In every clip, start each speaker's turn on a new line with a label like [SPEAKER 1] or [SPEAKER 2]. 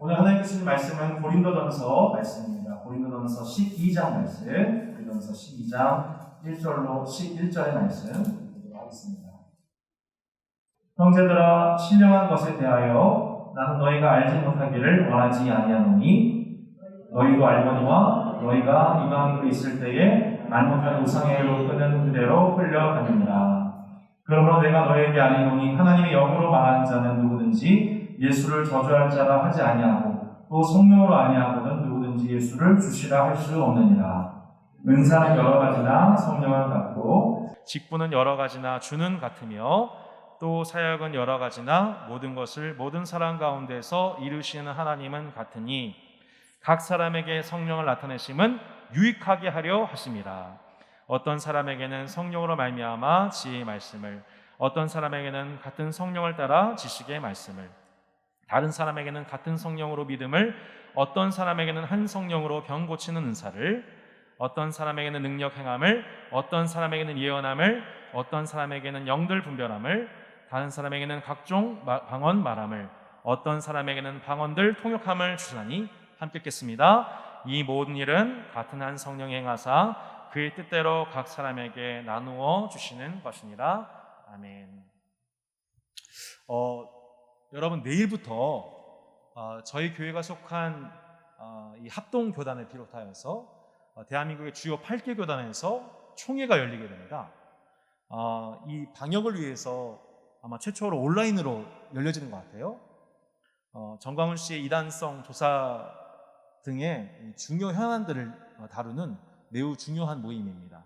[SPEAKER 1] 오늘 하나님 주신 말씀은 고린도전서 말씀입니다. 고린도전서 12장 말씀, 고린도전서 12장 1절로 11절의 말씀 보도록 하겠습니다. 형제들아, 신령한 것에 대하여 나는 너희가 알지 못하기를 원하지 아니하노니 너희도 알거니와 너희가 이방인으로 있을 때에 말 못하는 우상에게로 끄는 그대로 끌려가느니라. 그러므로 내가 너희에게 아니노니 하나님의 영으로 말하는 자는 누구든지 예수를 저주할 자라 하지 아니하고 또 성령으로 아니하고는 누구든지 예수를 주시라 할 수 없느니라. 은사는 여러 가지나 성령은 같고 직분은 여러 가지나 주는 같으며 또 사역은 여러 가지나 모든 것을 모든 사람 가운데서 이루시는 하나님은 같으니 각 사람에게 성령을 나타내심은 유익하게 하려 하심이라. 어떤 사람에게는 성령으로 말미암아 지혜의 말씀을, 어떤 사람에게는 같은 성령을 따라 지식의 말씀을, 다른 사람에게는 같은 성령으로 믿음을, 어떤 사람에게는 한 성령으로 병 고치는 은사를, 어떤 사람에게는 능력 행함을, 어떤 사람에게는 예언함을, 어떤 사람에게는 영들 분별함을, 다른 사람에게는 각종 방언 말함을, 어떤 사람에게는 방언들 통역함을 주시나니. 함께 읽겠습니다. 이 모든 일은 같은 한 성령이 행하사 그의 뜻대로 각 사람에게 나누어 주시는 것이니라. 아멘. 여러분, 내일부터 저희 교회가 속한 이 합동교단을 비롯하여서 대한민국의 주요 8개 교단에서 총회가 열리게 됩니다. 이 방역을 위해서 아마 최초로 온라인으로 열려지는 것 같아요. 정광훈 씨의 이단성 조사 등의 중요 현안들을 다루는 매우 중요한 모임입니다.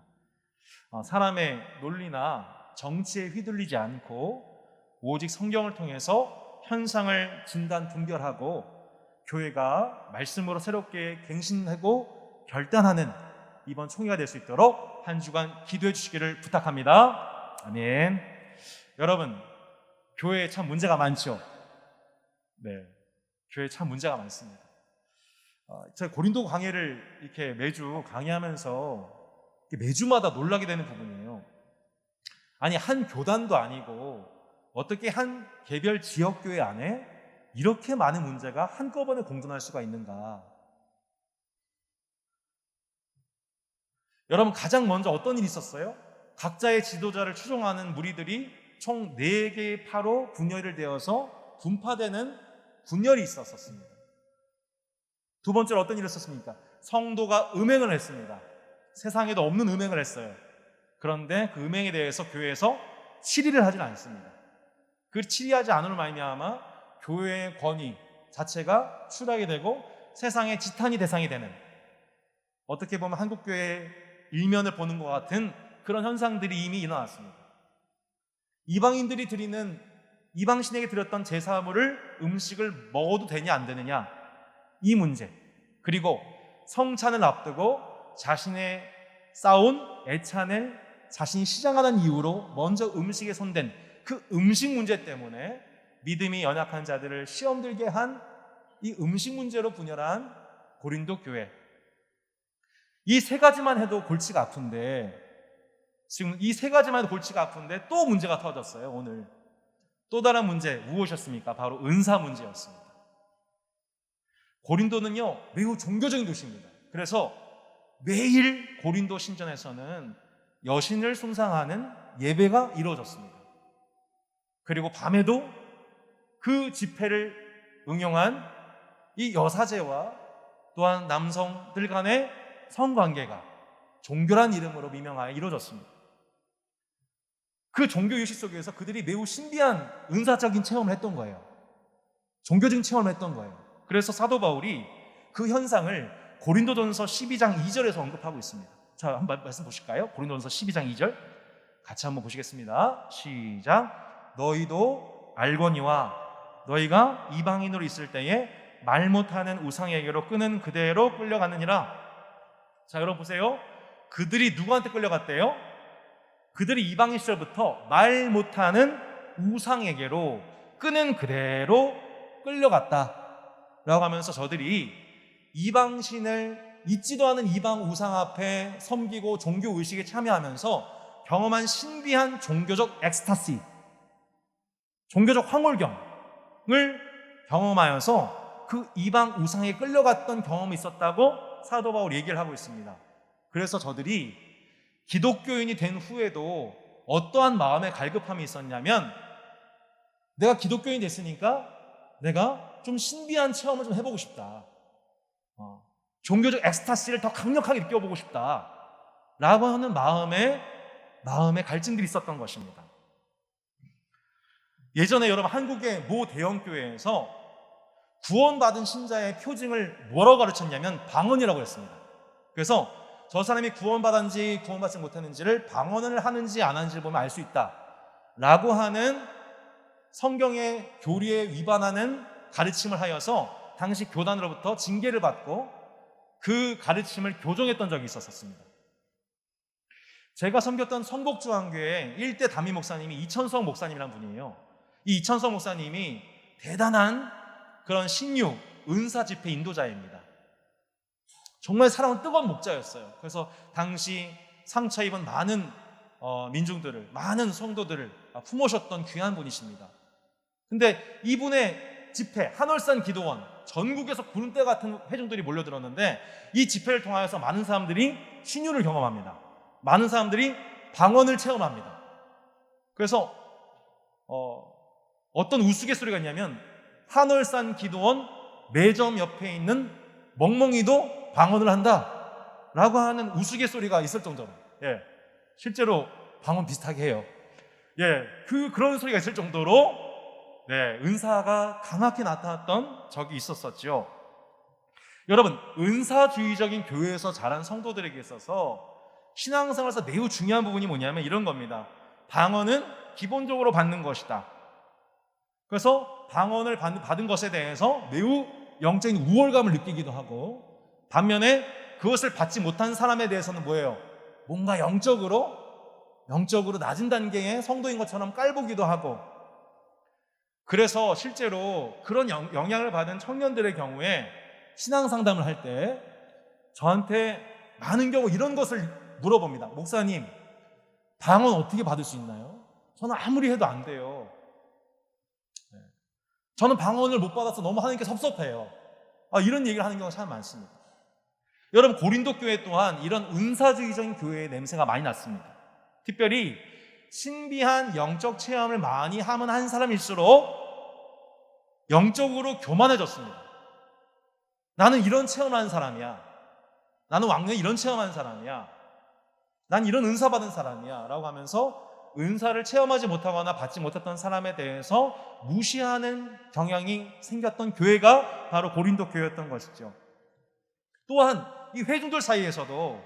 [SPEAKER 1] 사람의 논리나 정치에 휘둘리지 않고 오직 성경을 통해서 현상을 진단 분별하고 교회가 말씀으로 새롭게 갱신하고 결단하는 이번 총회가 될 수 있도록 한 주간 기도해 주시기를 부탁합니다. 아멘. 여러분, 교회에 참 문제가 많죠? 네, 교회에 참 문제가 많습니다. 제가 고린도 강해를 이렇게 매주 강의하면서 매주마다 놀라게 되는 부분이에요. 아니, 한 교단도 아니고 어떻게 한 개별 지역교회 안에 이렇게 많은 문제가 한꺼번에 공존할 수가 있는가? 여러분, 가장 먼저 어떤 일이 있었어요? 각자의 지도자를 추종하는 무리들이 총 4개의 파로 분열을 되어서 분파되는 분열이 있었습니다. 두 번째로 어떤 일이 있었습니까? 성도가 음행을 했습니다. 세상에도 없는 음행을 했어요. 그런데 그 음행에 대해서 교회에서 치리를 하지는 않습니다. 그 치리하지 않음으로 말미암아 교회의 권위 자체가 추락이 되고 세상의 지탄이 대상이 되는, 어떻게 보면 한국교회의 일면을 보는 것 같은 그런 현상들이 이미 일어났습니다. 이방인들이 드리는, 이방신에게 드렸던 제사물을, 음식을 먹어도 되냐 안 되느냐, 이 문제, 그리고 성찬을 앞두고 자신의 쌓은 애찬을 자신이 시장하는 이유로 먼저 음식에 손댄 그 음식 문제 때문에 믿음이 연약한 자들을 시험 들게 한 이 음식 문제로 분열한 고린도 교회. 이 세 가지만 해도 골치가 아픈데, 지금 이 세 가지만 해도 골치가 아픈데 또 문제가 터졌어요. 오늘 또 다른 문제 무엇이었습니까? 바로 은사 문제였습니다. 고린도는요, 매우 종교적인 도시입니다. 그래서 매일 고린도 신전에서는 여신을 숭상하는 예배가 이루어졌습니다. 그리고 밤에도 그 집회를 응용한 이 여사제와 또한 남성들 간의 성관계가 종교란 이름으로 미명하여 이루어졌습니다. 그 종교 유식 속에서 그들이 매우 신비한 은사적인 체험을 했던 거예요. 종교적인 체험을 했던 거예요. 그래서 사도 바울이 그 현상을 고린도전서 12장 2절에서 언급하고 있습니다. 자, 한번 말씀 보실까요? 고린도전서 12장 2절 같이 한번 보시겠습니다. 시작. 너희도 알거니와 너희가 이방인으로 있을 때에 말 못하는 우상에게로 끄는 그대로 끌려갔느니라. 자, 여러분 보세요. 그들이 누구한테 끌려갔대요? 그들이 이방인 시절부터 말 못하는 우상에게로 끄는 그대로 끌려갔다 라고 하면서 저들이 이방신을 잊지도 않은 이방 우상 앞에 섬기고 종교의식에 참여하면서 경험한 신비한 종교적 엑스타시, 종교적 황홀경을 경험하여서
[SPEAKER 2] 그 이방 우상에 끌려갔던 경험이 있었다고 사도 바울이 얘기를 하고 있습니다. 그래서 저들이 기독교인이 된 후에도 어떠한 마음의 갈급함이 있었냐면, 내가 기독교인이 됐으니까 내가 좀 신비한 체험을 좀 해보고 싶다. 종교적 엑스타시를 더 강력하게 느껴보고 싶다. 라고 하는 마음의 갈증들이 있었던 것입니다. 예전에 여러분 한국의 모 대형교회에서 구원받은 신자의 표징을 뭐라고 가르쳤냐면 방언이라고 했습니다. 그래서 저 사람이 구원받았는지 구원받지 못했는지를 방언을 하는지 안 하는지를 보면 알 수 있다 라고 하는 성경의 교리에 위반하는 가르침을 하여서 당시 교단으로부터 징계를 받고 그 가르침을 교정했던 적이 있었습니다. 제가 섬겼던 성복주한교회 1대 담임 목사님이 이천성 목사님이라는 분이에요. 이 이천성 목사님이 대단한 그런 신유, 은사 집회 인도자입니다. 정말 사랑은 뜨거운 목자였어요. 그래서 당시 상처 입은 많은 민중들을, 많은 성도들을 품으셨던 귀한 분이십니다. 근데 이분의 집회, 한월산 기도원, 전국에서 구름대 같은 회중들이 몰려들었는데 이 집회를 통하여서 많은 사람들이 신유를 경험합니다. 많은 사람들이 방언을 체험합니다. 그래서 어떤 우스갯소리가 있냐면 한월산 기도원 매점 옆에 있는 멍멍이도 방언을 한다 라고 하는 우스갯소리가 있을 정도로, 실제로 방언 비슷하게 해요. 그런 소리가 있을 정도로 은사가 강하게 나타났던 적이 있었었죠. 여러분, 은사주의적인 교회에서 자란 성도들에게 있어서 신앙생활에서 매우 중요한 부분이 뭐냐면 이런 겁니다. 방언은 기본적으로 받는 것이다. 그래서 방언을 받은 것에 대해서 매우 영적인 우월감을 느끼기도 하고, 반면에 그것을 받지 못한 사람에 대해서는 뭐예요? 뭔가 영적으로 낮은 단계의 성도인 것처럼 깔보기도 하고, 그래서 실제로 그런 영향을 받은 청년들의 경우에 신앙 상담을 할 때 저한테 많은 경우 이런 것을 물어봅니다. 목사님, 방언 어떻게 받을 수 있나요? 저는 아무리 해도 안 돼요. 저는 방언을 못 받아서 너무 하나님께 섭섭해요. 이런 얘기를 하는 경우가 참 많습니다. 여러분, 고린도 교회 또한 이런 은사주의적인 교회의 냄새가 많이 났습니다. 특별히 신비한 영적 체험을 많이 하면 한 사람일수록 영적으로 교만해졌습니다. 나는 이런 체험하는 사람이야. 나는 왕년에 이런 체험하는 사람이야. 난 이런 은사 받은 사람이야 라고 하면서 은사를 체험하지 못하거나 받지 못했던 사람에 대해서 무시하는 경향이 생겼던 교회가 바로 고린도 교회였던 것이죠. 또한 이 회중들 사이에서도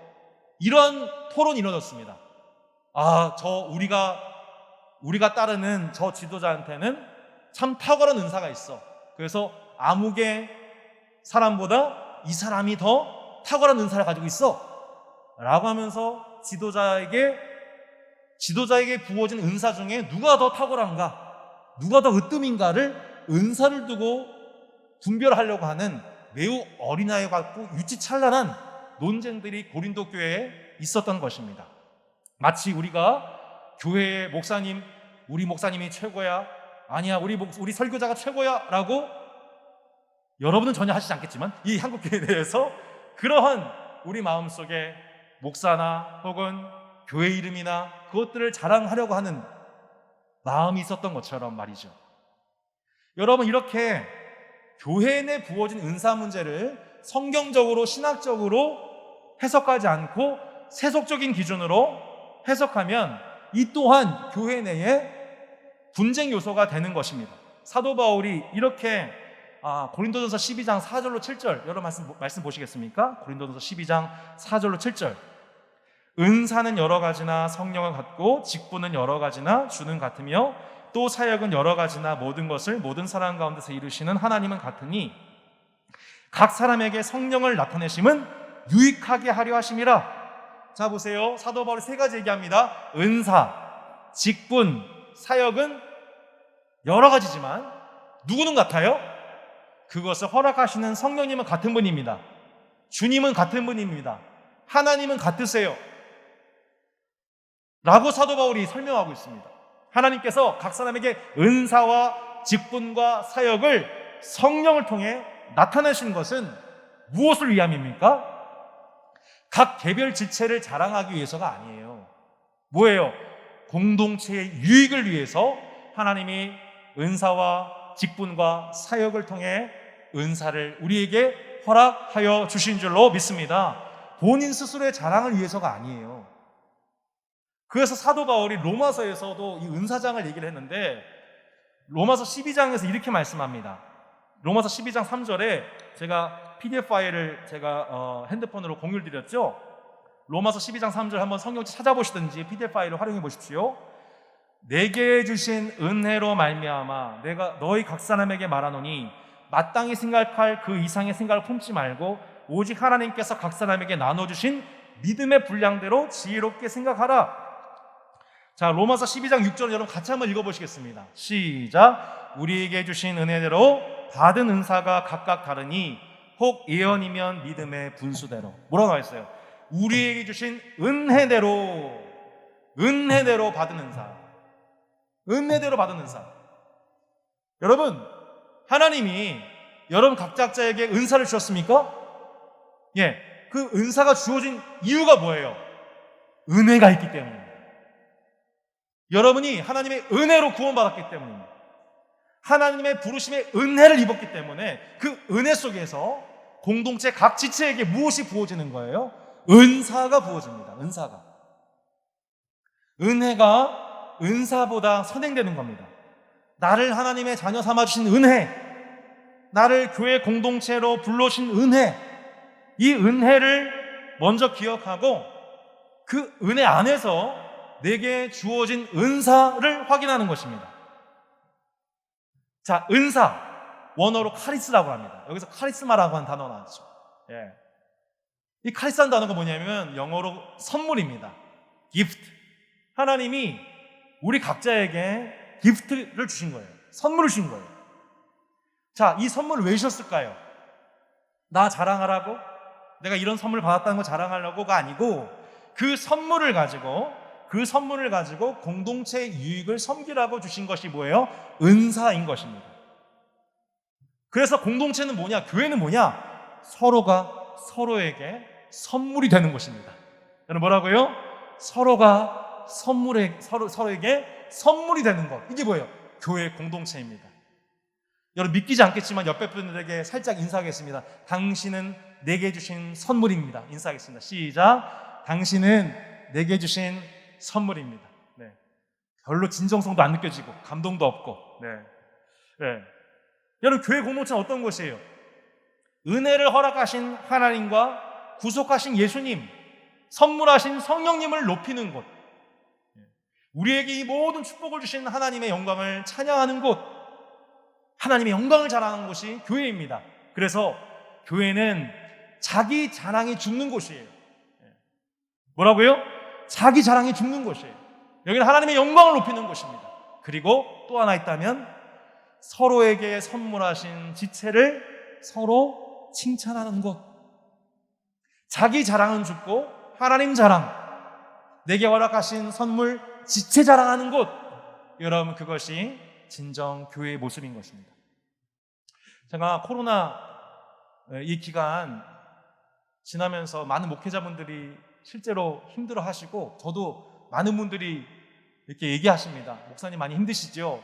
[SPEAKER 2] 이런 토론이 이루어졌습니다. 우리가 따르는 저 지도자한테는 참 탁월한 은사가 있어. 그래서 아무개 사람보다 이 사람이 더 탁월한 은사를 가지고 있어 라고 하면서 지도자에게 부어진 은사 중에 누가 더 탁월한가, 누가 더 으뜸인가를 은사를 두고 분별하려고 하는 매우 어린아이 같고 유치찬란한 논쟁들이 고린도 교회에 있었던 것입니다. 마치 우리가 교회의 목사님, 우리 목사님이 최고야, 아니야 우리 설교자가 최고야 라고, 여러분은 전혀 하시지 않겠지만 이 한국교회에 대해서 그러한 우리 마음속에 목사나 혹은 교회 이름이나 그것들을 자랑하려고 하는 마음이 있었던 것처럼 말이죠. 여러분, 이렇게 교회 내 부어진 은사 문제를 성경적으로 신학적으로 해석하지 않고 세속적인 기준으로 해석하면 이 또한 교회 내에 분쟁 요소가 되는 것입니다. 사도 바울이 이렇게 고린도전서 12장 4절로 7절 여러 말씀 보시겠습니까? 고린도전서 12장 4절로 7절. 은사는 여러 가지나 성령은 같고 직분은 여러 가지나 주는 같으며 또 사역은 여러 가지나 모든 것을 모든 사람 가운데서 이루시는 하나님은 같으니 각 사람에게 성령을 나타내심은 유익하게 하려 하심이라. 자 보세요. 사도 바울이 세 가지 얘기합니다. 은사, 직분, 사역은 여러 가지지만 누구는 같아요? 그것을 허락하시는 성령님은 같은 분입니다. 주님은 같은 분입니다. 하나님은 같으세요 라고 사도 바울이 설명하고 있습니다. 하나님께서 각 사람에게 은사와 직분과 사역을 성령을 통해 나타내신 것은 무엇을 위함입니까? 각 개별 지체를 자랑하기 위해서가 아니에요. 뭐예요? 공동체의 유익을 위해서 하나님이 은사와 직분과 사역을 통해 은사를 우리에게 허락하여 주신 줄로 믿습니다. 본인 스스로의 자랑을 위해서가 아니에요. 그래서 사도 바울이 로마서에서도 이 은사장을 얘기를 했는데 로마서 12장에서 이렇게 말씀합니다. 로마서 12장 3절에 제가 PDF 파일을 제가 핸드폰으로 공유를 드렸죠. 로마서 12장 3절 한번 성경책 찾아보시든지 PDF 파일을 활용해 보십시오. 내게 주신 은혜로 말미암아 내가 너희 각 사람에게 말하노니 마땅히 생각할 그 이상의 생각을 품지 말고 오직 하나님께서 각 사람에게 나눠주신 믿음의 분량대로 지혜롭게 생각하라. 자, 로마서 12장 6절 여러분 같이 한번 읽어보시겠습니다. 시작. 우리에게 주신 은혜대로 받은 은사가 각각 다르니 혹 예언이면 믿음의 분수대로. 뭐라고 나와 있어요? 우리에게 주신 은혜대로 받은 은사. 은혜대로 받은 은사. 여러분, 하나님이 여러분 각자에게 은사를 주셨습니까? 예, 그 은사가 주어진 이유가 뭐예요? 은혜가 있기 때문입니다. 여러분이 하나님의 은혜로 구원받았기 때문입니다. 하나님의 부르심의 은혜를 입었기 때문에 그 은혜 속에서 공동체 각 지체에게 무엇이 부어지는 거예요? 은사가 부어집니다. 은사가. 은혜가 은사보다 선행되는 겁니다. 나를 하나님의 자녀 삼아주신 은혜, 나를 교회 공동체로 불러주신 은혜, 이 은혜를 먼저 기억하고 그 은혜 안에서 내게 주어진 은사를 확인하는 것입니다. 자, 은사, 원어로 카리스라고 합니다. 여기서 카리스마라고 하는 단어가 나왔죠. 예. 이 카리스라는 단어가 뭐냐면 영어로 선물입니다. 기프트. 하나님이 우리 각자에게 기프트를 주신 거예요. 선물을 주신 거예요. 자, 이 선물을 왜 주셨을까요? 나 자랑하라고? 내가 이런 선물을 받았다는 거 자랑하려고가 아니고 그 선물을 가지고 공동체의 유익을 섬기라고 주신 것이 뭐예요? 은사인 것입니다. 그래서 공동체는 뭐냐? 교회는 뭐냐? 서로가 서로에게 선물이 되는 것입니다. 여러분 뭐라고요? 서로가 서로에게 선물이 되는 것. 이게 뭐예요? 교회 공동체입니다. 여러분 믿기지 않겠지만 옆에 분들에게 살짝 인사하겠습니다. 당신은 내게 주신 선물입니다. 인사하겠습니다. 시작. 당신은 내게 주신 선물입니다. 네. 별로 진정성도 안 느껴지고 감동도 없고. 네. 네. 여러분 교회 공동체는 어떤 것이에요? 은혜를 허락하신 하나님과 구속하신 예수님, 선물하신 성령님을 높이는 곳. 우리에게 이 모든 축복을 주신 하나님의 영광을 찬양하는 곳, 하나님의 영광을 자랑하는 곳이 교회입니다. 그래서 교회는 자기 자랑이 죽는 곳이에요. 뭐라고요? 자기 자랑이 죽는 곳이에요. 여기는 하나님의 영광을 높이는 곳입니다. 그리고 또 하나 있다면 서로에게 선물하신 지체를 서로 칭찬하는 곳. 자기 자랑은 죽고 하나님 자랑, 내게 허락하신 선물 지체 자랑하는 곳. 여러분 그것이 진정 교회의 모습인 것입니다. 제가 코로나 이 기간 지나면서 많은 목회자분들이 실제로 힘들어 하시고 저도 많은 분들이 이렇게 얘기하십니다. 목사님 많이 힘드시죠?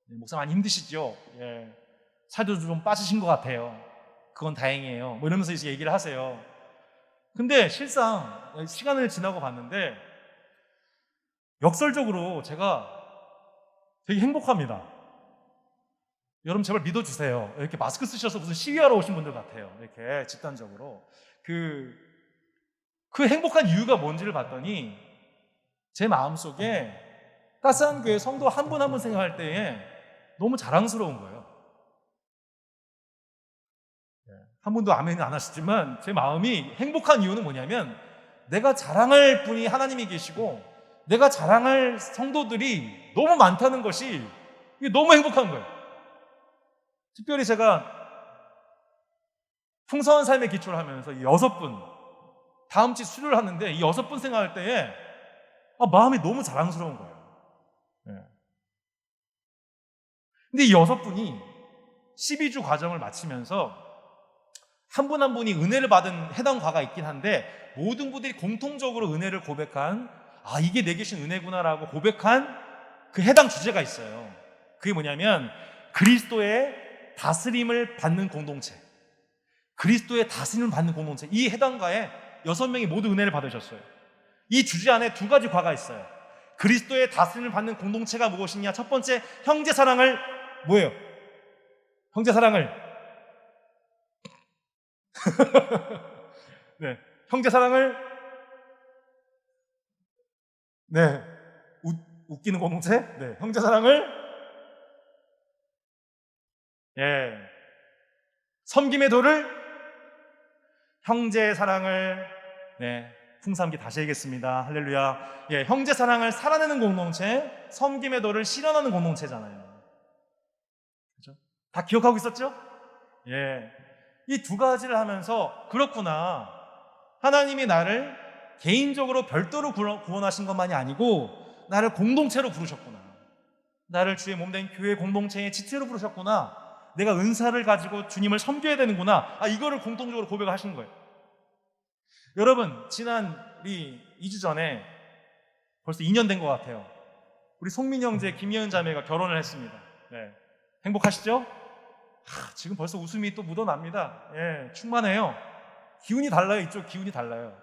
[SPEAKER 2] 네, 목사 많이 힘드시죠? 예. 살도 좀 빠지신 것 같아요. 그건 다행이에요. 뭐 이러면서 이제 얘기를 하세요. 근데 실상 시간을 지나고 봤는데 역설적으로 제가 되게 행복합니다. 여러분 제발 믿어주세요. 이렇게 마스크 쓰셔서 무슨 시위하러 오신 분들 같아요. 이렇게 집단적으로. 그 행복한 이유가 뭔지를 봤더니 제 마음속에 따스한 교회 성도 한 분 한 분 생각할 때에 너무 자랑스러운 거예요. 한 분도 아멘은 안 하시지만 제 마음이 행복한 이유는 뭐냐면 내가 자랑할 분이 하나님이 계시고 내가 자랑할 성도들이 너무 많다는 것이 이게 너무 행복한 거예요. 특별히 제가 풍성한 삶의 기초를 하면서 이 6분 다음 주 수료를 하는데 이 6분 생각할 때에 마음이 너무 자랑스러운 거예요. 네. 근데 이 6분이 12주 과정을 마치면서 한 분 한 분이 은혜를 받은 해당 과가 있긴 한데 모든 분들이 공통적으로 은혜를 고백한 이게 내게 주신 은혜구나라고 고백한 그 해당 주제가 있어요. 그게 뭐냐면 그리스도의 다스림을 받는 공동체. 그리스도의 다스림을 받는 공동체. 이 해당과에 6명이 모두 은혜를 받으셨어요. 이 주제 안에 두 가지 과가 있어요. 그리스도의 다스림을 받는 공동체가 무엇이냐? 첫 번째, 형제 사랑을 뭐예요? 형제 사랑을 네, 형제 사랑을 웃기는 공동체? 네, 형제 사랑을 섬김의 도를 형제 사랑을 풍삼기 다시 하겠습니다. 할렐루야. 형제 사랑을 살아내는 공동체, 섬김의 도를 실현하는 공동체잖아요. 그렇죠? 다 기억하고 있었죠? 이 두 가지를 하면서 그렇구나. 하나님이 나를 개인적으로 별도로 구원하신 것만이 아니고 나를 공동체로 부르셨구나. 나를 주의 몸된 교회 공동체의 지체로 부르셨구나. 내가 은사를 가지고 주님을 섬겨야 되는구나. 이거를 공통적으로 고백하시는 거예요. 여러분, 지난 우리 2주 전에 벌써 2년 된 것 같아요. 우리 송민 형제, 김예은 자매가 결혼을 했습니다. 행복하시죠? 지금 벌써 웃음이 또 묻어납니다. 충만해요. 기운이 달라요. 이쪽 기운이 달라요.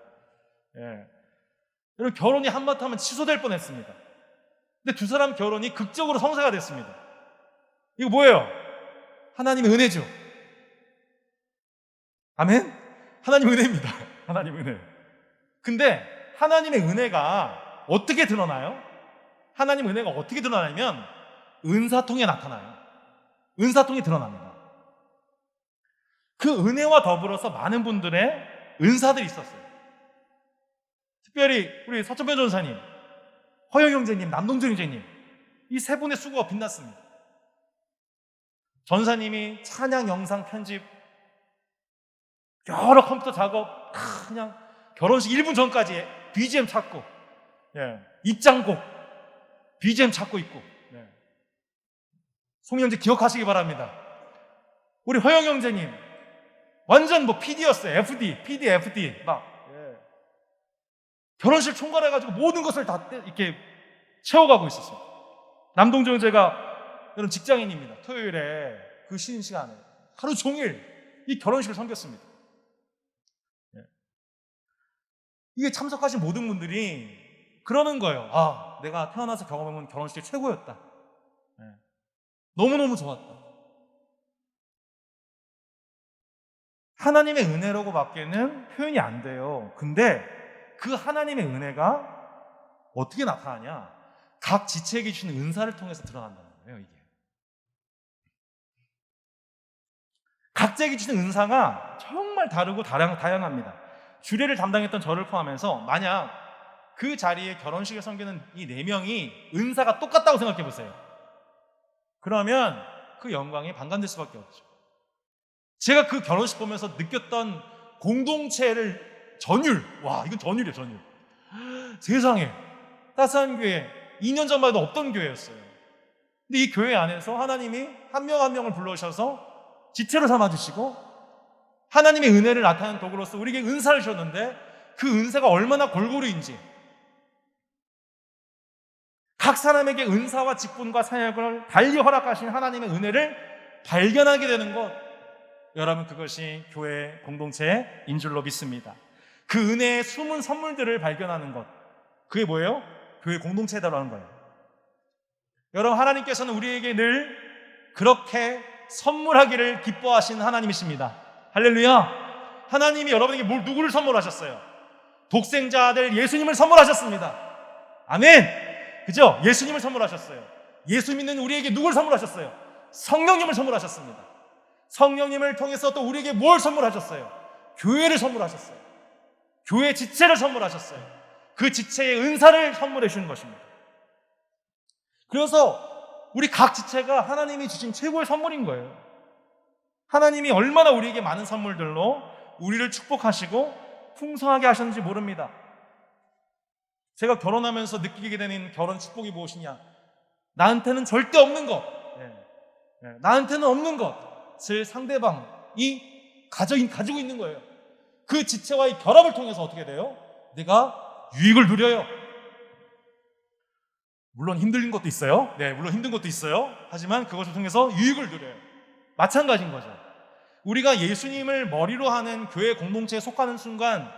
[SPEAKER 2] 여러분, 결혼이 한바탕 하면 취소될 뻔했습니다. 근데 두 사람 결혼이 극적으로 성사가 됐습니다. 이거 뭐예요? 하나님의 은혜죠. 아멘? 하나님의 은혜입니다. 하나님의 은혜. 근데 하나님의 은혜가 어떻게 드러나요? 하나님의 은혜가 어떻게 드러나냐면 은사통에 나타나요. 은사통이 드러납니다. 그 은혜와 더불어서 많은 분들의 은사들이 있었어요. 특별히 우리 서천변 전사님, 허영 형제님, 남동준 형제님, 이 세 분의 수고가 빛났습니다. 전사님이 찬양 영상 편집, 여러 컴퓨터 작업, 그냥 결혼식 1분 전까지 BGM 찾고, 입장곡 BGM 찾고 있고, 송 형제 기억하시기 바랍니다. 우리 허영 형제님 완전 PD였어요. PD, FD 결혼식 총괄해가지고 모든 것을 다 이렇게 채워가고 있었어요. 남동정 형제가 여러분 직장인입니다. 토요일에 그 쉬는 시간에 하루 종일 이 결혼식을 섬겼습니다. 이게 참석하신 모든 분들이 그러는 거예요. 내가 태어나서 경험해본 결혼식이 최고였다. 너무너무 좋았다. 하나님의 은혜라고 밖에는 표현이 안 돼요. 근데 그 하나님의 은혜가 어떻게 나타나냐? 각 지체에게 주신 은사를 통해서 드러난다는 거예요, 이게. 각자에게 주신 은사가 정말 다르고 다양합니다. 주례를 담당했던 저를 포함해서 만약 그 자리에 결혼식을 섬기는 이 4명이 은사가 똑같다고 생각해 보세요. 그러면 그 영광이 반감될 수밖에 없죠. 제가 그 결혼식 보면서 느꼈던 공동체를 이건 전율이에요, 전율. 세상에, 따스한 교회 2년 전만 해도 없던 교회였어요. 근데 이 교회 안에서 하나님이 한 명 한 명을 불러주셔서 지체로 삼아주시고 하나님의 은혜를 나타내는 도구로서 우리에게 은사를 주셨는데 그 은사가 얼마나 골고루인지, 각 사람에게 은사와 직분과 사역을 달리 허락하신 하나님의 은혜를 발견하게 되는 것, 여러분, 그것이 교회 공동체인 줄로 믿습니다. 그 은혜의 숨은 선물들을 발견하는 것, 그게 뭐예요? 교회 공동체다라고 하는 거예요. 여러분, 하나님께서는 우리에게 늘 그렇게 선물하기를 기뻐하시는 하나님이십니다. 할렐루야. 하나님이 여러분에게 누구를 선물하셨어요? 독생자 아들 예수님을 선물하셨습니다. 아멘. 그죠? 예수님을 선물하셨어요. 예수 믿는 우리에게 누굴 선물하셨어요? 성령님을 선물하셨습니다. 성령님을 통해서 또 우리에게 뭘 선물하셨어요? 교회를 선물하셨어요. 교회 지체를 선물하셨어요. 그 지체의 은사를 선물해 주신 것입니다. 그래서 우리 각 지체가 하나님이 주신 최고의 선물인 거예요. 하나님이 얼마나 우리에게 많은 선물들로 우리를 축복하시고 풍성하게 하셨는지 모릅니다. 제가 결혼하면서 느끼게 되는 결혼 축복이 무엇이냐? 나한테는 절대 없는 것, 나한테는 없는 것, 것을 상대방이 가지고 있는 거예요. 그 지체와의 결합을 통해서 어떻게 돼요? 내가 유익을 누려요. 물론 힘든 것도 있어요. 네, 물론 힘든 것도 있어요. 하지만 그것을 통해서 유익을 누려요. 마찬가지인 거죠. 우리가 예수님을 머리로 하는 교회 공동체에 속하는 순간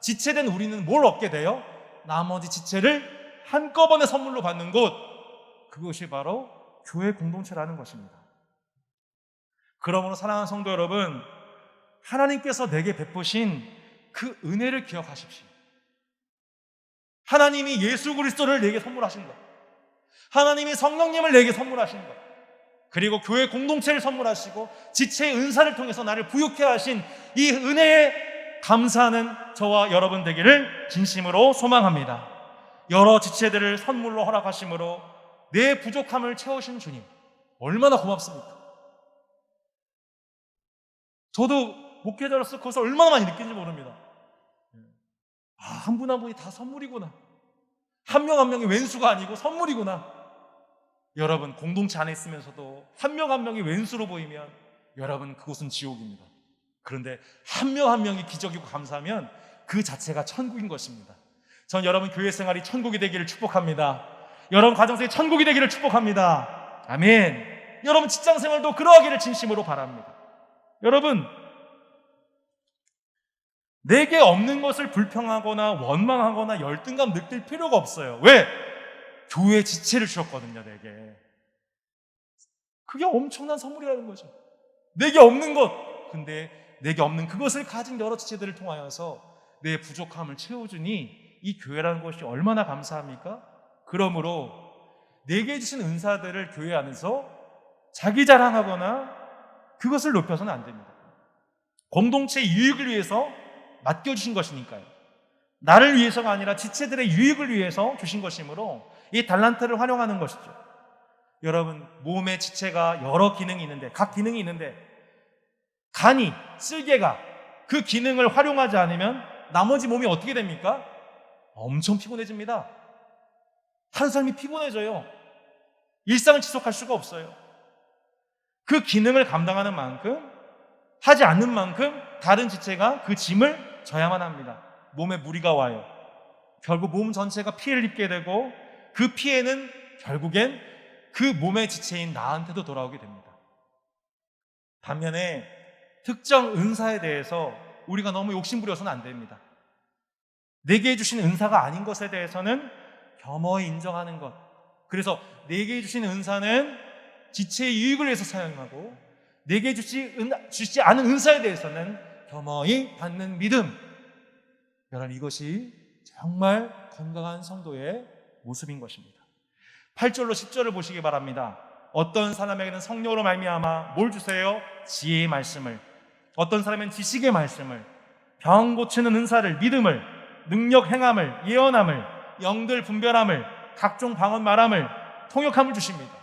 [SPEAKER 2] 지체된 우리는 뭘 얻게 돼요? 나머지 지체를 한꺼번에 선물로 받는 곳, 그것이 바로 교회 공동체라는 것입니다. 그러므로 사랑하는 성도 여러분, 하나님께서 내게 베푸신 그 은혜를 기억하십시오. 하나님이 예수 그리스도를 내게 선물하신 것, 하나님이 성령님을 내게 선물하신 것, 그리고 교회 공동체를 선물하시고 지체의 은사를 통해서 나를 부유케 하신 이 은혜에 감사하는 저와 여러분 되기를 진심으로 소망합니다. 여러 지체들을 선물로 허락하심으로 내 부족함을 채우신 주님, 얼마나 고맙습니까? 저도 목회자로서 그것을 얼마나 많이 느낀지 모릅니다. 한 분 한 분이 다 선물이구나. 한 명 한 명이 왼수가 아니고 선물이구나. 여러분, 공동체 안에 있으면서도 한 명 한 명이 왼수로 보이면 여러분, 그곳은 지옥입니다. 그런데 한 명 한 명이 기적이고 감사하면 그 자체가 천국인 것입니다. 전 여러분 교회 생활이 천국이 되기를 축복합니다. 여러분 가정생활이 천국이 되기를 축복합니다. 아멘. 여러분 직장 생활도 그러하기를 진심으로 바랍니다. 여러분, 내게 없는 것을 불평하거나 원망하거나 열등감 느낄 필요가 없어요. 왜? 교회 지체를 주셨거든요, 내게. 그게 엄청난 선물이라는 거죠. 내게 없는 것, 근데 내게 없는 그것을 가진 여러 지체들을 통하여서 내 부족함을 채워주니 이 교회라는 것이 얼마나 감사합니까? 그러므로 내게 주신 은사들을 교회 안에서 자기 자랑하거나 그것을 높여서는 안 됩니다. 공동체의 유익을 위해서 맡겨주신 것이니까요. 나를 위해서가 아니라 지체들의 유익을 위해서 주신 것이므로 이 달란트를 활용하는 것이죠. 여러분, 몸의 지체가 여러 기능이 있는데, 각 기능이 있는데 간이, 쓸개가 그 기능을 활용하지 않으면 나머지 몸이 어떻게 됩니까? 엄청 피곤해집니다. 한 삶이 피곤해져요. 일상을 지속할 수가 없어요. 그 기능을 감당하는 만큼, 하지 않는 만큼 다른 지체가 그 짐을 져야만 합니다. 몸에 무리가 와요. 결국 몸 전체가 피해를 입게 되고 그 피해는 결국엔 그 몸의 지체인 나한테도 돌아오게 됩니다. 반면에 특정 은사에 대해서 우리가 너무 욕심부려서는 안 됩니다. 내게 주신 은사가 아닌 것에 대해서는 겸허히 인정하는 것. 그래서 내게 주신 은사는 지체의 유익을 위해서 사용하고 내게 주지 않은 은사에 대해서는 겸허히 받는 믿음. 여러분, 이것이 정말 건강한 성도의 모습인 것입니다. 8절로 10절을 보시기 바랍니다. 어떤 사람에게는 성령으로 말미암아 뭘 주세요? 지혜의 말씀을, 어떤 사람은 지식의 말씀을, 병 고치는 은사를, 믿음을, 능력 행함을, 예언함을, 영들 분별함을, 각종 방언 말함을, 통역함을 주십니다.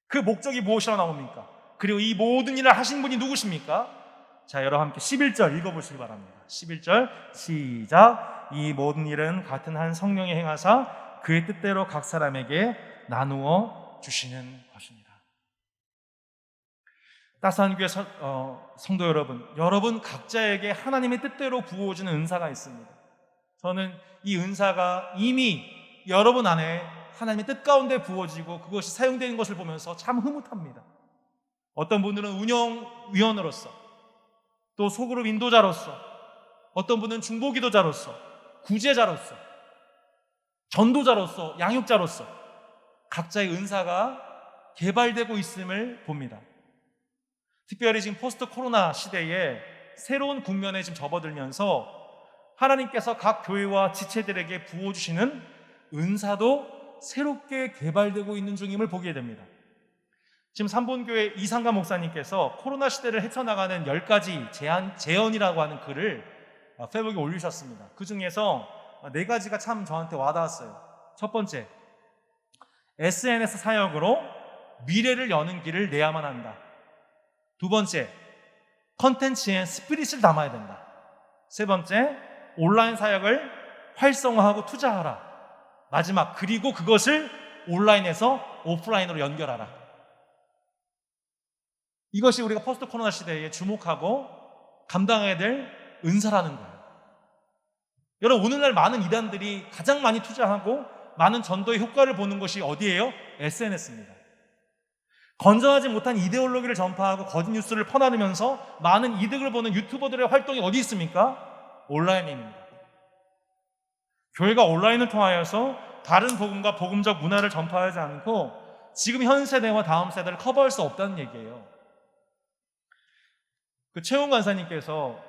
[SPEAKER 2] 그 목적이 무엇이라 나옵니까? 그리고 이 모든 일을 하신 분이 누구십니까? 자, 여러분 함께 11절 읽어보시기 바랍니다. 11절 시작. 이 모든 일은 같은 한 성령이 행하사 그의 뜻대로 각 사람에게 나누어 주시는 것입니다. 따스한 교회 성도 여러분 각자에게 하나님의 뜻대로 부어주는 은사가 있습니다. 저는 이 은사가 이미 여러분 안에 하나님의 뜻 가운데 부어지고 그것이 사용되는 것을 보면서 참 흐뭇합니다. 어떤 분들은 운영위원으로서, 또 소그룹 인도자로서, 어떤 분은 중보기도자로서, 구제자로서, 전도자로서, 양육자로서 각자의 은사가 개발되고 있음을 봅니다. 특별히 지금 포스트 코로나 시대에 새로운 국면에 지금 접어들면서 하나님께서 각 교회와 지체들에게 부어주시는 은사도 새롭게 개발되고 있는 중임을 보게 됩니다. 지금 삼본교회 이상가 목사님께서 코로나 시대를 헤쳐나가는 10가지 제언이라고 하는 글을 페이스북에 올리셨습니다. 그 중에서 4가지가 참 저한테 와닿았어요. 첫 번째, SNS 사역으로 미래를 여는 길을 내야만 한다. 두 번째, 컨텐츠에 스피릿을 담아야 된다. 세 번째, 온라인 사역을 활성화하고 투자하라. 마지막, 그리고 그것을 온라인에서 오프라인으로 연결하라. 이것이 우리가 포스트 코로나 시대에 주목하고 감당해야 될 은사라는 거예요. 여러분, 오늘날 많은 이단들이 가장 많이 투자하고 많은 전도의 효과를 보는 것이 어디예요? SNS입니다. 건전하지 못한 이데올로기를 전파하고 거짓 뉴스를 퍼나르면서 많은 이득을 보는 유튜버들의 활동이 어디 있습니까? 온라인입니다. 교회가 온라인을 통하여서 다른 복음과 복음적 문화를 전파하지 않고 지금 현 세대와 다음 세대를 커버할 수 없다는 얘기예요. 그 최훈 간사님께서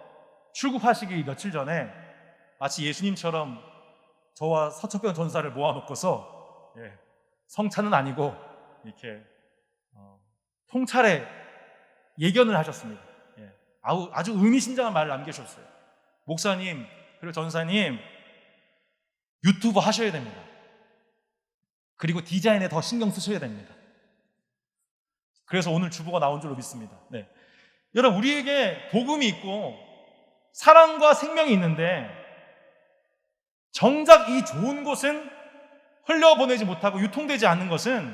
[SPEAKER 2] 출국하시기 며칠 전에 마치 예수님처럼 저와 서천병 전사를 모아놓고서 성찬은 아니고 이렇게 통찰에 예견을 하셨습니다. 아주 의미심장한 말을 남기셨어요. 목사님 그리고 전사님, 유튜브 하셔야 됩니다. 그리고 디자인에 더 신경 쓰셔야 됩니다. 그래서 오늘 주보가 나온 줄로 믿습니다. 여러분, 우리에게 복음이 있고 사랑과 생명이 있는데 정작 이 좋은 곳은 흘려보내지 못하고 유통되지 않는 것은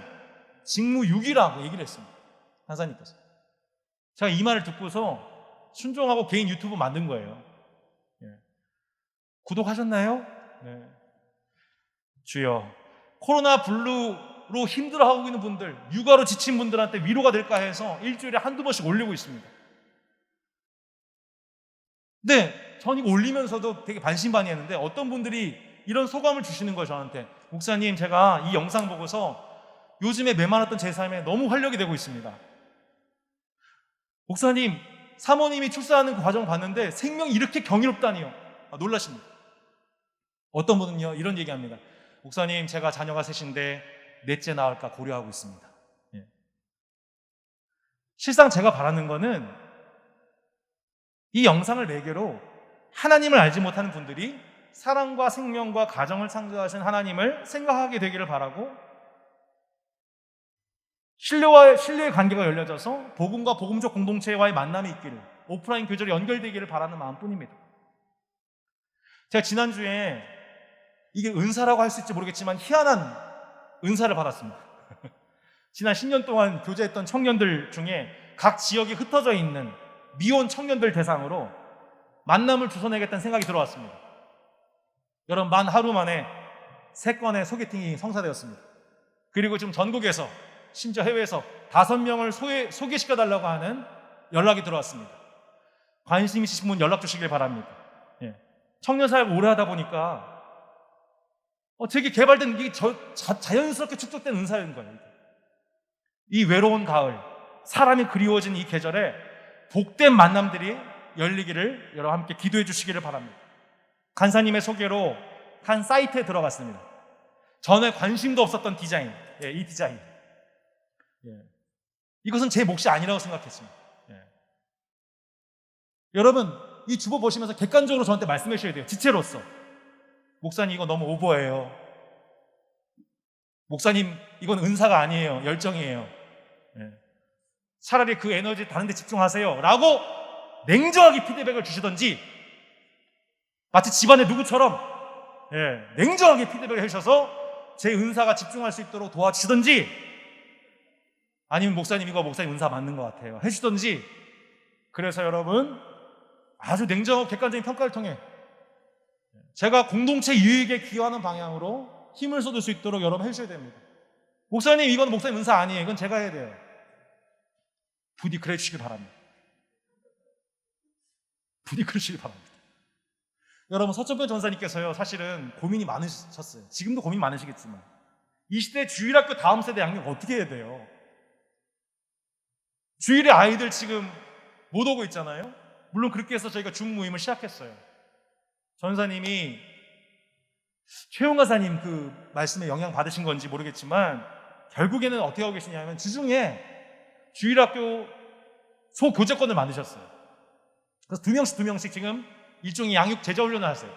[SPEAKER 2] 직무유기라고 얘기를 했습니다. 한사님께서. 제가 이 말을 듣고서 순종하고 개인 유튜브 만든 거예요. 구독하셨나요? 네. 주여, 코로나 블루로 힘들어하고 있는 분들, 육아로 지친 분들한테 위로가 될까 해서 일주일에 한두 번씩 올리고 있습니다. 네, 전 이거 올리면서도 되게 반신반의했는데 어떤 분들이 이런 소감을 주시는 거예요. 저한테. 목사님, 제가 이 영상 보고서 요즘에 메마랐던 제 삶에 너무 활력이 되고 있습니다. 목사님, 사모님이 출산하는 그 과정을 봤는데 생명이 이렇게 경이롭다니요. 놀라십니다. 어떤 분은요 이런 얘기합니다. 목사님, 제가 자녀가 셋인데 넷째 낳을까 고려하고 있습니다. 실상 제가 바라는 거는 이 영상을 매개로 하나님을 알지 못하는 분들이 사랑과 생명과 가정을 창조하신 하나님을 생각하게 되기를 바라고, 신뢰의 관계가 열려져서 복음과 복음적 공동체와의 만남이 있기를, 오프라인 교제로 연결되기를 바라는 마음뿐입니다. 제가 지난주에 이게 은사라고 할 수 있을지 모르겠지만 희한한 은사를 받았습니다. 지난 10년 동안 교제했던 청년들 중에 각 지역에 흩어져 있는 미혼 청년들 대상으로 만남을 주선해야겠다는 생각이 들어왔습니다. 여러분, 만 하루 만에 3건의 소개팅이 성사되었습니다. 그리고 지금 전국에서, 심지어 해외에서 5명을 소개시켜달라고 하는 연락이 들어왔습니다. 관심 있으신 분 연락 주시길 바랍니다. 청년 사역을 오래 하다 보니까 되게 개발된, 이게 자연스럽게 축적된 은사인 거예요. 이 외로운 가을, 사람이 그리워진 이 계절에 복된 만남들이 열리기를 여러분 함께 기도해 주시기를 바랍니다. 간사님의 소개로 한 사이트에 들어갔습니다. 전에 관심도 없었던 디자인, 이 디자인. 이것은 제 몫이 아니라고 생각했습니다. 여러분, 이 주보 보시면서 객관적으로 저한테 말씀해 주셔야 돼요. 지체로서. 목사님, 이거 너무 오버예요. 목사님, 이건 은사가 아니에요. 열정이에요. 차라리 그 에너지 다른 데 집중하세요 라고 냉정하게 피드백을 주시던지, 마치 집안의 누구처럼 냉정하게 피드백을 해주셔서 제 은사가 집중할 수 있도록 도와주시던지, 아니면 목사님, 이거 목사님 은사 맞는 것 같아요 해주던지. 그래서 여러분, 아주 냉정하고 객관적인 평가를 통해 제가 공동체 유익에 기여하는 방향으로 힘을 쏟을 수 있도록 여러분 해주셔야 됩니다. 목사님, 이건 목사님 은사 아니에요. 이건 제가 해야 돼요. 부디 그래 주시길 바랍니다. 부디 그러시길 바랍니다. 여러분, 서천변 전사님께서요 사실은 고민이 많으셨어요. 지금도 고민 많으시겠지만 이 시대 주일학교 다음 세대 양육 어떻게 해야 돼요? 주일에 아이들 지금 못 오고 있잖아요. 물론 그렇게 해서 저희가 줌 모임을 시작했어요. 전사님이 최용 가사님 그 말씀에 영향 받으신 건지 모르겠지만 결국에는 어떻게 하고 계시냐면 주중에 주일학교 소교제권을 만드셨어요. 그래서 2명씩 지금 일종의 양육 제자 훈련을 하세요.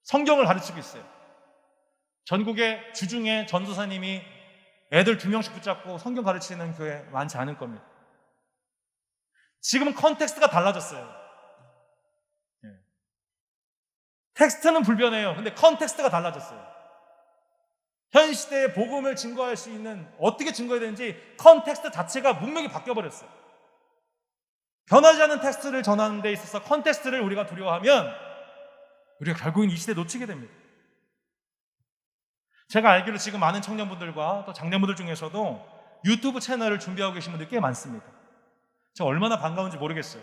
[SPEAKER 2] 성경을 가르치고 있어요. 전국에 주중에 전도사님이 애들 2명씩 붙잡고 성경 가르치는 교회 많지 않을 겁니다. 지금은 컨텍스트가 달라졌어요. 텍스트는 불변해요. 근데 컨텍스트가 달라졌어요. 현 시대의 복음을 증거할 수 있는, 어떻게 증거해야 되는지 컨텍스트 자체가 문맥이 바뀌어버렸어요. 변하지 않는 텍스트를 전하는 데 있어서 컨텍스트를 우리가 두려워하면 우리가 결국은 이 시대에 놓치게 됩니다. 제가 알기로 지금 많은 청년분들과 또 장년분들 중에서도 유튜브 채널을 준비하고 계신 분들이 꽤 많습니다. 제가 얼마나 반가운지 모르겠어요.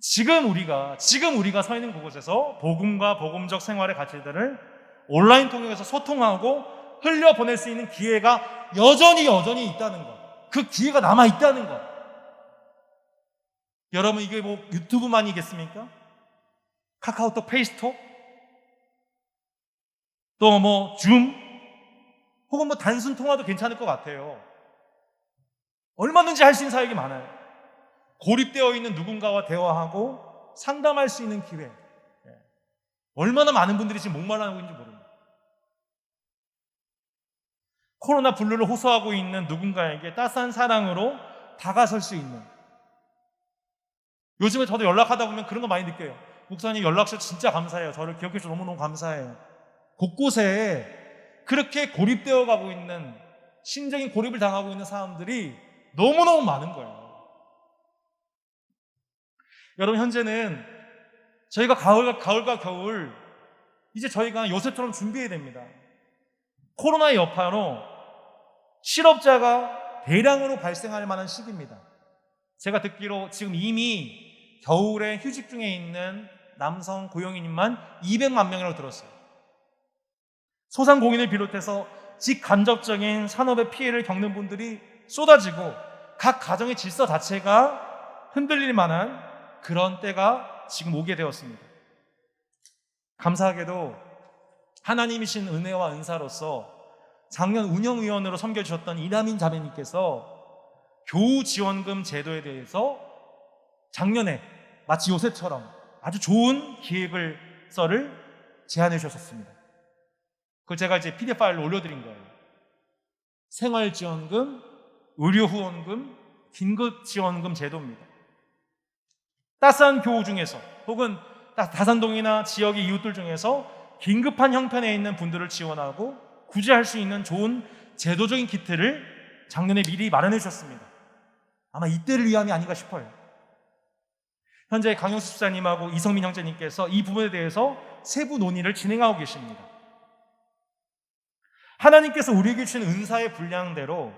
[SPEAKER 2] 지금 우리가 서 있는 그곳에서 복음과 복음적 생활의 가치들을 온라인 통해서 소통하고 흘려보낼 수 있는 기회가 여전히 있다는 것. 그 기회가 남아있다는 것. 여러분, 이게 뭐 유튜브만이겠습니까? 카카오톡, 페이스톡, 또 뭐 줌, 혹은 뭐 단순 통화도 괜찮을 것 같아요. 얼마든지 할 수 있는 사역이 많아요. 고립되어 있는 누군가와 대화하고 상담할 수 있는 기회. 얼마나 많은 분들이 지금 목말라하고 있는지 모릅니다. 코로나 블루를 호소하고 있는 누군가에게 따스한 사랑으로 다가설 수 있는. 요즘에 저도 연락하다 보면 그런 거 많이 느껴요. 목사님 연락처 진짜 감사해요. 저를 기억해 주셔서 너무너무 감사해요. 곳곳에 그렇게 고립되어 가고 있는, 심적인 고립을 당하고 있는 사람들이 너무너무 많은 거예요. 여러분, 현재는 저희가 가을과 겨울, 이제 저희가 요셉처럼 준비해야 됩니다. 코로나의 여파로 실업자가 대량으로 발생할 만한 시기입니다. 제가 듣기로 지금 이미 겨울에 휴직 중에 있는 남성 고용인만 200만 명이라고 들었어요. 소상공인을 비롯해서 직간접적인 산업의 피해를 겪는 분들이 쏟아지고 각 가정의 질서 자체가 흔들릴 만한 그런 때가 지금 오게 되었습니다. 감사하게도 하나님이신 은혜와 은사로서 작년 운영위원으로 섬겨주셨던 이남인 자매님께서 교우지원금 제도에 대해서 작년에 마치 요셉처럼 아주 좋은 썰을 제안해 주셨습니다. 그걸 제가 이제 PDF 파일로 올려드린 거예요. 생활지원금, 의료후원금, 긴급지원금 제도입니다. 따스한 교우 중에서 혹은 다산동이나 지역의 이웃들 중에서 긴급한 형편에 있는 분들을 지원하고 구제할 수 있는 좋은 제도적인 기틀을 작년에 미리 마련해 주셨습니다. 아마 이때를 위함이 아닌가 싶어요. 현재 강영수 집사님하고 이성민 형제님께서 이 부분에 대해서 세부 논의를 진행하고 계십니다. 하나님께서 우리에게 주신 은사의 분량대로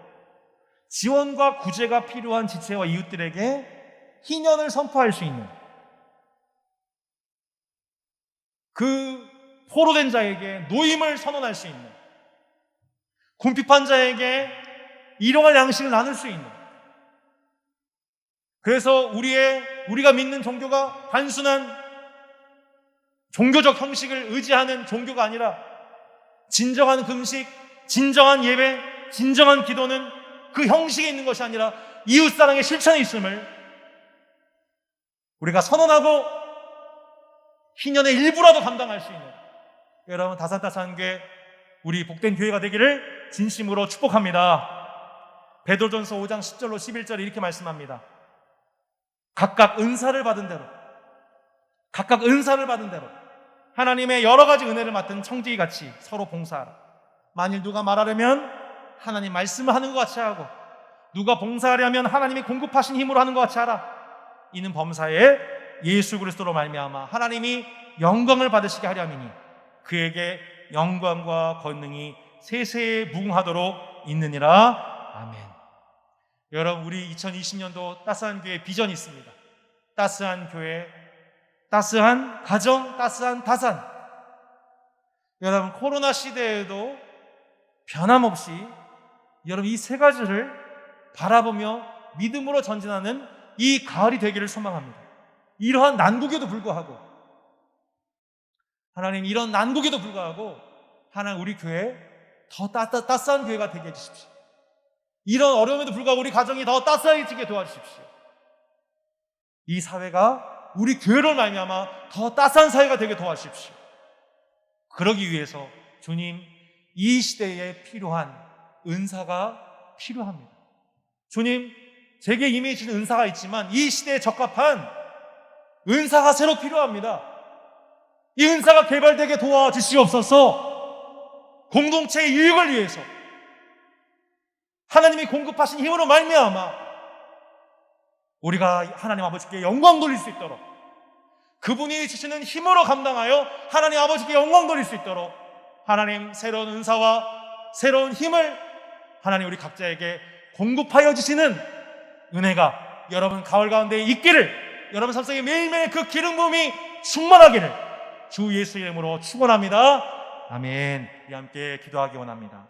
[SPEAKER 2] 지원과 구제가 필요한 지체와 이웃들에게 희년을 선포할 수 있는, 그 포로된 자에게 노임을 선언할 수 있는, 궁핍한 자에게 일용할 양식을 나눌 수 있는, 그래서 우리가 믿는 종교가 단순한 종교적 형식을 의지하는 종교가 아니라 진정한 금식, 진정한 예배, 진정한 기도는 그 형식에 있는 것이 아니라 이웃사랑의 실천에 있음을 우리가 선언하고 희년의 일부라도 감당할 수 있는, 여러분, 다산다산 교회, 우리 복된 교회가 되기를 진심으로 축복합니다. 베드로전서 5장 10절로 11절에 이렇게 말씀합니다. 각각 은사를 받은 대로 하나님의 여러 가지 은혜를 맡은 청지기 같이 서로 봉사하라. 만일 누가 말하려면 하나님 말씀을 하는 것 같이 하고, 누가 봉사하려면 하나님이 공급하신 힘으로 하는 것 같이 하라. 이는 범사에 예수 그리스도로 말미암아 하나님이 영광을 받으시게 하려 함이니 그에게 영광과 권능이 세세에 무궁하도록 있느니라. 아멘. 여러분, 우리 2020년도 따스한 교회 비전이 있습니다. 따스한 교회, 따스한 가정, 따스한 다산. 여러분, 코로나 시대에도 변함없이 여러분 이 세 가지를 바라보며 믿음으로 전진하는 이 가을이 되기를 소망합니다. 이러한 난국에도 불구하고, 하나님, 이런 난국에도 불구하고 하나님 우리 교회 더 따스한 교회가 되게 해주십시오. 이런 어려움에도 불구하고 우리 가정이 더 따스해지게 도와주십시오. 이 사회가 우리 교회를 말미암아 더 따스한 사회가 되게 도와주십시오. 그러기 위해서 주님, 이 시대에 필요한 은사가 필요합니다. 주님, 제게 이미 주신 은사가 있지만 이 시대에 적합한 은사가 새로 필요합니다. 이 은사가 개발되게 도와주시옵소서. 공동체의 유익을 위해서 하나님이 공급하신 힘으로 말미암아 우리가 하나님 아버지께 영광 돌릴 수 있도록, 그분이 주시는 힘으로 감당하여 하나님 아버지께 영광 돌릴 수 있도록 하나님 새로운 은사와 새로운 힘을 하나님 우리 각자에게 공급하여 주시는 은혜가 여러분 가을 가운데 있기를, 여러분 삶 속에 매일매일 그 기름 부음이 충만하기를 주 예수 이름으로 축원합니다. 아멘. 우리 함께 기도하기 원합니다.